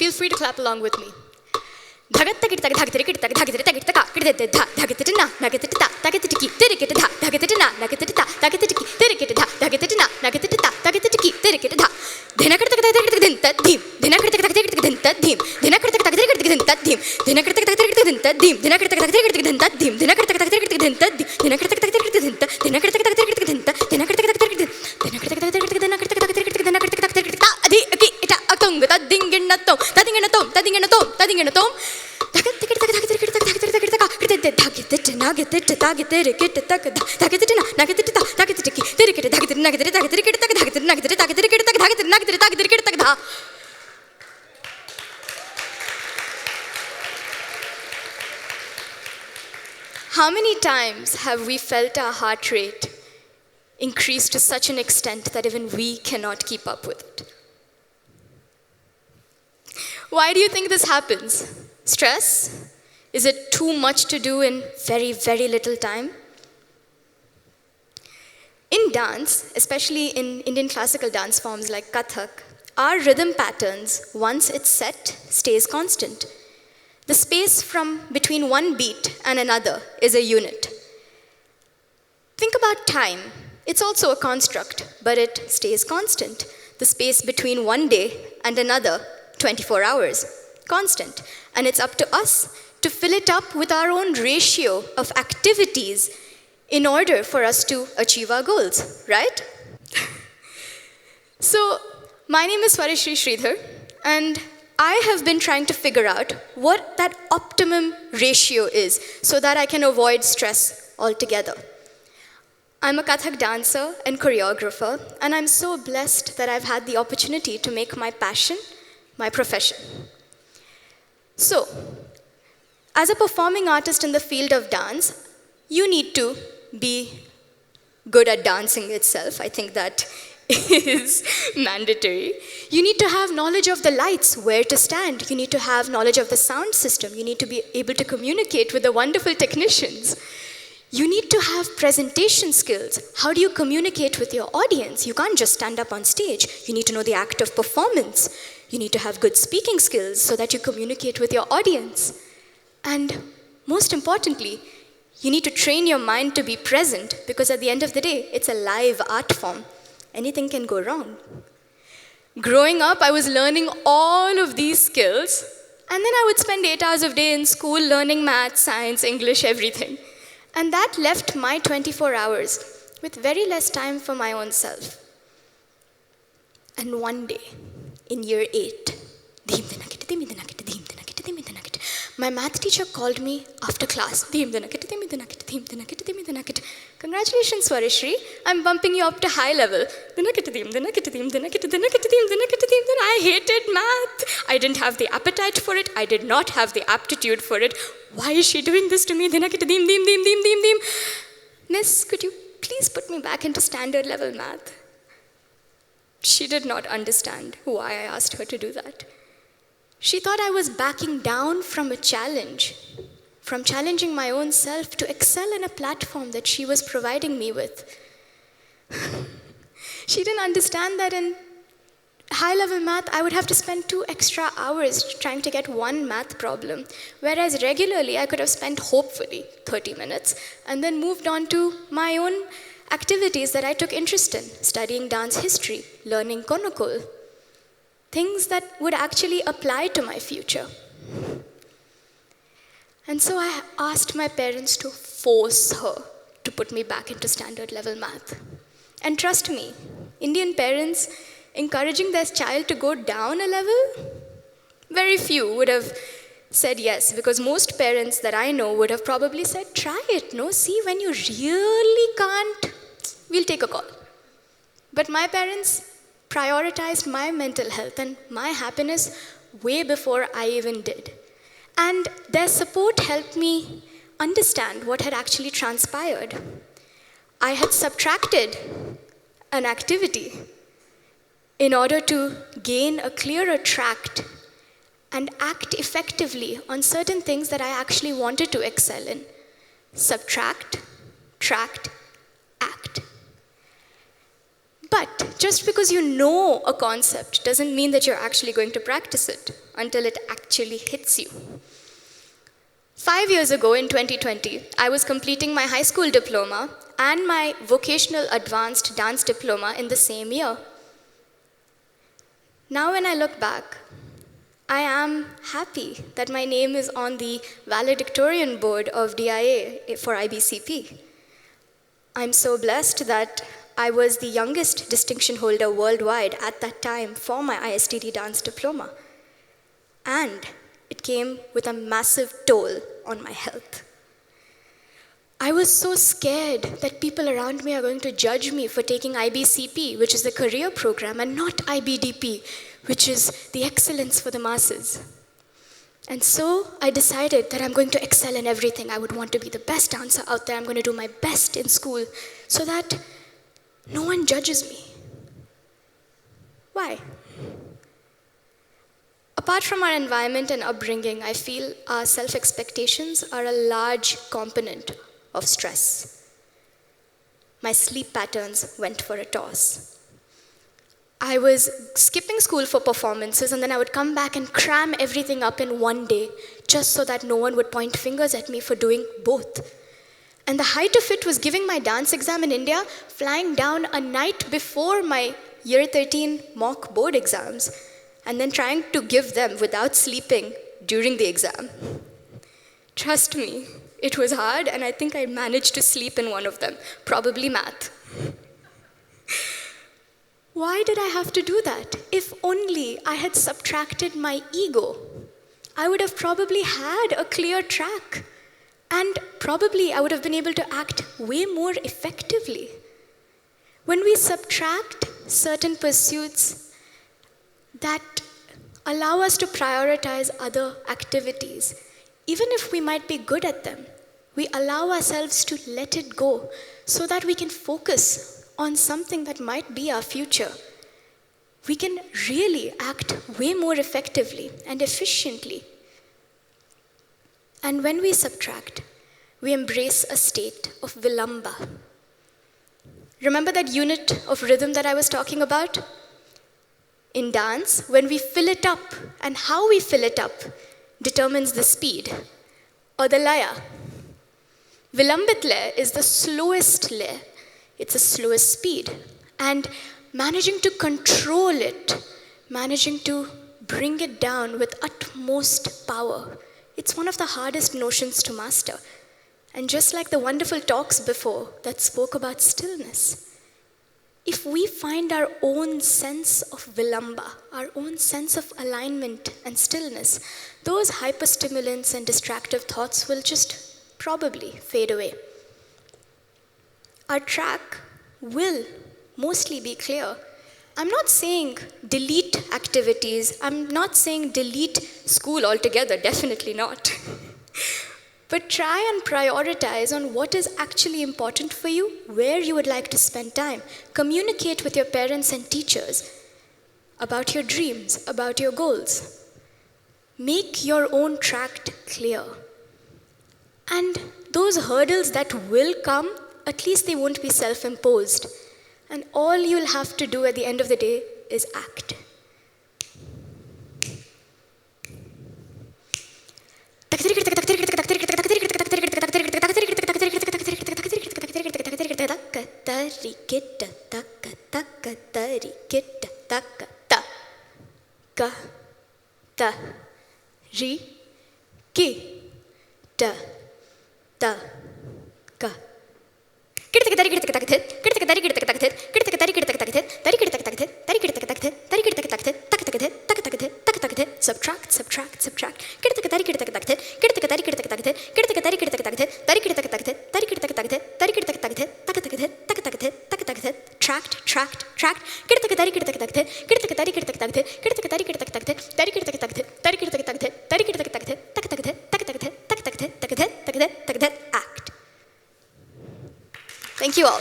feel free to clap along with me. How many times have we felt our heart rate increase to such an extent that even we cannot keep up with it? Why do you think this happens? Stress? Is it too much to do in very, very little time? In dance, especially in Indian classical dance forms like Kathak, our rhythm patterns, once it's set, stays constant. The space from between one beat and another is a unit. Think about time. It's also a construct, but it stays constant. The space between one day and another, 24 hours, constant. And it's up to us to fill it up with our own ratio of activities in order for us to achieve our goals, right? So, my name is Swarishri Sridhar, and I have been trying to figure out what that optimum ratio is so that I can avoid stress altogether. I'm a Kathak dancer and choreographer, and I'm so blessed that I've had the opportunity to make my passion my profession. So, as a performing artist in the field of dance, you need to be good at dancing itself. I think that is mandatory. You need to have knowledge of the lights, where to stand. You need to have knowledge of the sound system. You need to be able to communicate with the wonderful technicians. You need to have presentation skills. How do you communicate with your audience? You can't just stand up on stage. You need to know the act of performance. You need to have good speaking skills so that you communicate with your audience. And most importantly, you need to train your mind to be present, because at the end of the day, it's a live art form. Anything can go wrong. Growing up, I was learning all of these skills, and then I would spend 8 hours a day in school learning math, science, English, everything. And that left my 24 hours with very less time for my own self. And one day, in year 8, my math teacher called me after class. Congratulations, Swarishri. I'm bumping you up to high level. I hated math. I didn't have the appetite for it. I did not have the aptitude for it. Why is she doing this to me? Miss, could you please put me back into standard level math? She did not understand why I asked her to do that. She thought I was backing down from a challenge, from challenging my own self to excel in a platform that she was providing me with. She didn't understand that in high-level math, I would have to spend 2 extra hours trying to get one math problem, whereas regularly I could have spent, hopefully, 30 minutes, and then moved on to my own activities that I took interest in, studying dance history, learning konokol, things that would actually apply to my future. And so I asked my parents to force her to put me back into standard level math. And trust me, Indian parents encouraging their child to go down a level, very few would have said yes, because most parents that I know would have probably said, try it, no? See, when you really can't, we'll take a call. But my parents prioritized my mental health and my happiness way before I even did. And their support helped me understand what had actually transpired. I had subtracted an activity in order to gain a clearer tract and act effectively on certain things that I actually wanted to excel in. Subtract, tract, act. But just because you know a concept doesn't mean that you're actually going to practice it until it actually hits you. 5 years ago in 2020, I was completing my high school diploma and my vocational advanced dance diploma in the same year. Now when I look back, I am happy that my name is on the valedictorian board of DIA for IBCP. I'm so blessed that I was the youngest distinction holder worldwide at that time for my ISTD dance diploma. And it came with a massive toll on my health. I was so scared that people around me are going to judge me for taking IBCP, which is the career program, and not IBDP, which is the excellence for the masses. And so I decided that I'm going to excel in everything. I would want to be the best dancer out there. I'm going to do my best in school so that no one judges me. Why? Apart from our environment and upbringing, I feel our self-expectations are a large component of stress. My sleep patterns went for a toss. I was skipping school for performances, and then I would come back and cram everything up in one day just so that no one would point fingers at me for doing both. And the height of it was giving my dance exam in India, flying down a night before my year 13 mock board exams, and then trying to give them without sleeping during the exam. Trust me, it was hard, and I think I managed to sleep in one of them, probably math. Why did I have to do that? If only I had subtracted my ego, I would have probably had a clear track, and probably I would have been able to act way more effectively. When we subtract certain pursuits that allow us to prioritize other activities, even if we might be good at them, we allow ourselves to let it go so that we can focus on something that might be our future. We can really act way more effectively and efficiently. And when we subtract, we embrace a state of vilamba. Remember that unit of rhythm that I was talking about? In dance, when we fill it up, and how we fill it up determines the speed, or the laya. Vilambit lay is the slowest lay. It's the slowest speed. And managing to control it, managing to bring it down with utmost power, it's one of the hardest notions to master. And just like the wonderful talks before that spoke about stillness, if we find our own sense of vilamba, our own sense of alignment and stillness, those hyperstimulants and distractive thoughts will just probably fade away. Our track will mostly be clear. I'm not saying delete activities. I'm not saying delete school altogether, definitely not. But try and prioritize on what is actually important for you, where you would like to spend time. Communicate with your parents and teachers about your dreams, about your goals. Make your own track clear. And those hurdles that will come, at least they won't be self-imposed. And all you'll have to do at the end of the day is act. Subtract, subtract, subtract. Tract, tract, tract. Act. Thank you all.